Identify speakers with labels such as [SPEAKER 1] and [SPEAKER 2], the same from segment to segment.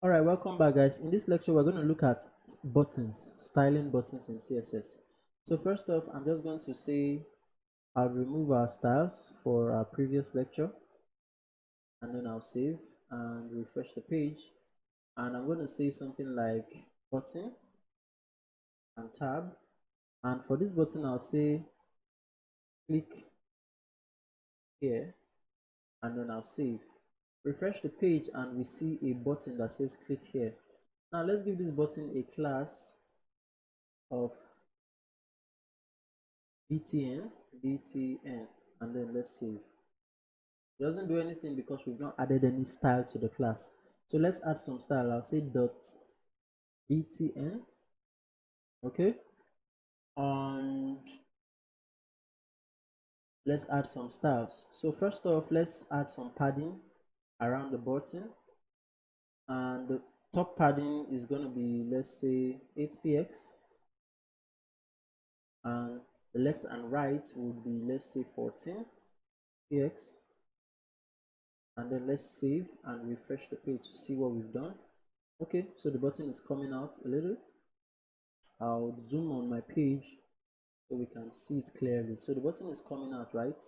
[SPEAKER 1] All right, welcome back, guys. In this lecture, we're going to look at buttons, styling buttons in CSS. So first off, I'm just going to say I'll remove our styles for our previous lecture, and then I'll save and refresh the page. And I'm going to say something like button and tab. And for this button, I'll say click here, and then I'll save. Refresh the page, and we see a button that says click here. Now let's give this button a class of btn, and then let's save. It doesn't do anything because we've not added any style to the class. So let's add some style. I'll say dot btn, okay, and let's add some styles. So first off, let's add some padding around the button, and the top padding is going to be, let's say, 8px, and the left and right would be, let's say, 14px. And then let's save and refresh the page to see what we've done. Okay, so the button is coming out a little. I'll zoom on my page so we can see it clearly. So the button is coming out, right?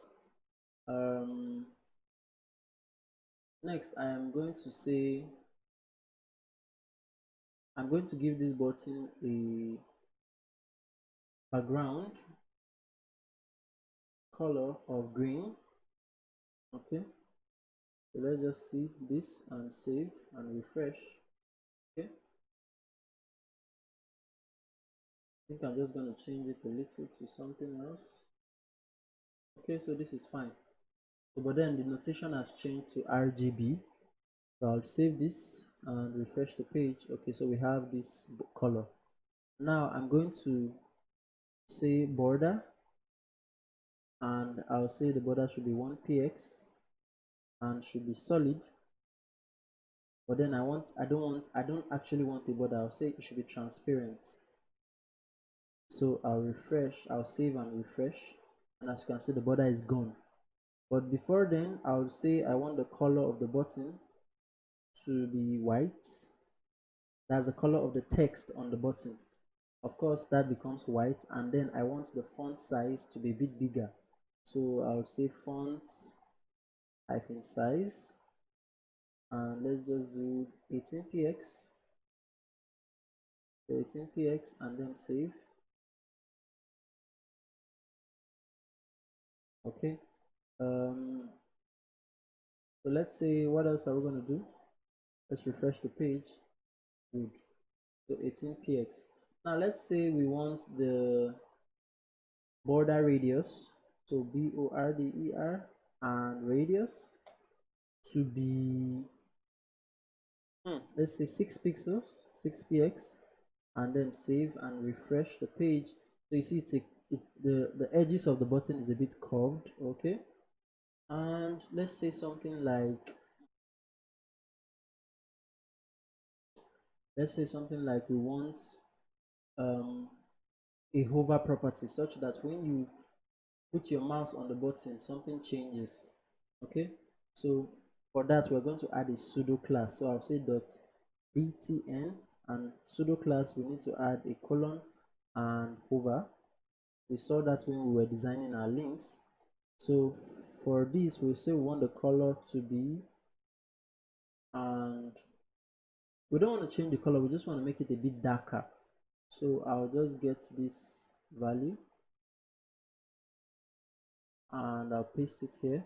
[SPEAKER 1] Next, I am going to say I'm going to give this button a background color of green. Okay, so let's just see this and save and refresh. Okay, I think I'm just going to change it a little to something else. Okay, so this is fine. So, but then the notation has changed to RGB. So I'll save this and refresh the page. Okay, so we have this color. Now I'm going to say border, and I'll say the border should be 1px and should be solid. But then I don't actually want the border. I'll say it should be transparent. So I'll refresh, I'll save and refresh, and as you can see, the border is gone. But before then, I'll say I want the color of the button to be white. That's the color of the text on the button. Of course, that becomes white, and then I want the font size to be a bit bigger. So I'll say font hyphen size, and let's just do 18px. So 18px, and then save. Okay. So let's say, what else are we going to do? Let's refresh the page. Good. So 18px. Now let's say we want the border radius, so border and radius to be let's say 6 pixels, 6px, and then save and refresh the page. So you see the edges of the button is a bit curved. Okay, and let's say something like we want a hover property such that when you put your mouse on the button, something changes. Okay, so for that, we're going to add a pseudo class. So I'll say dot btn, and pseudo class, we need to add a colon and hover. We saw that when we were designing our links. So for this, we'll say we want the color to be, and we don't want to change the color, we just want to make it a bit darker. So I'll just get this value and I'll paste it here,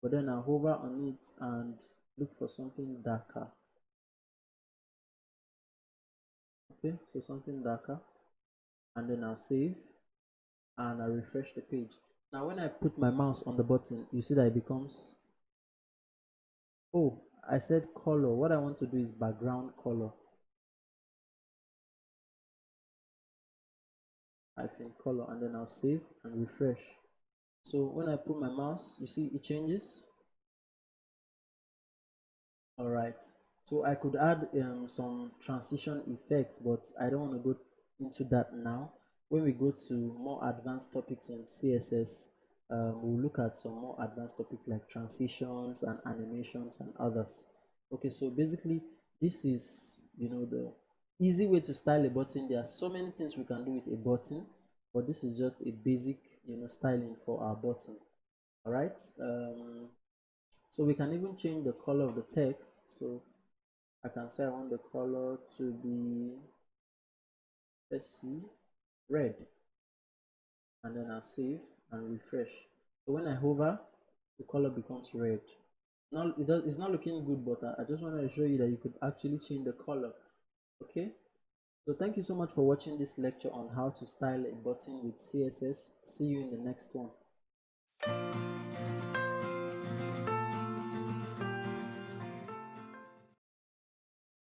[SPEAKER 1] but then I'll hover on it and look for something darker. Okay, so something darker, and then I'll save and I'll refresh the page. Now when I put my mouse on the button, you see that it becomes, oh, I said color. What I want to do is background color hyphen color, and then I'll save and refresh. So when I put my mouse, you see it changes. All right, so I could add some transition effects, but I don't want to go into that now. When we go to more advanced topics on CSS, we'll look at some more advanced topics like transitions and animations and others. Okay, so basically this is, the easy way to style a button. There are so many things we can do with a button, but this is just a basic, styling for our button. All right. So we can even change the color of the text. So I can say I want the color to be, let's see, red, and then I'll save and refresh. So when I hover, the color becomes red. Now it's not looking good, but I just want to show you that you could actually change the color. Okay. So thank you so much for watching this lecture on how to style a button with CSS. See you in the next one.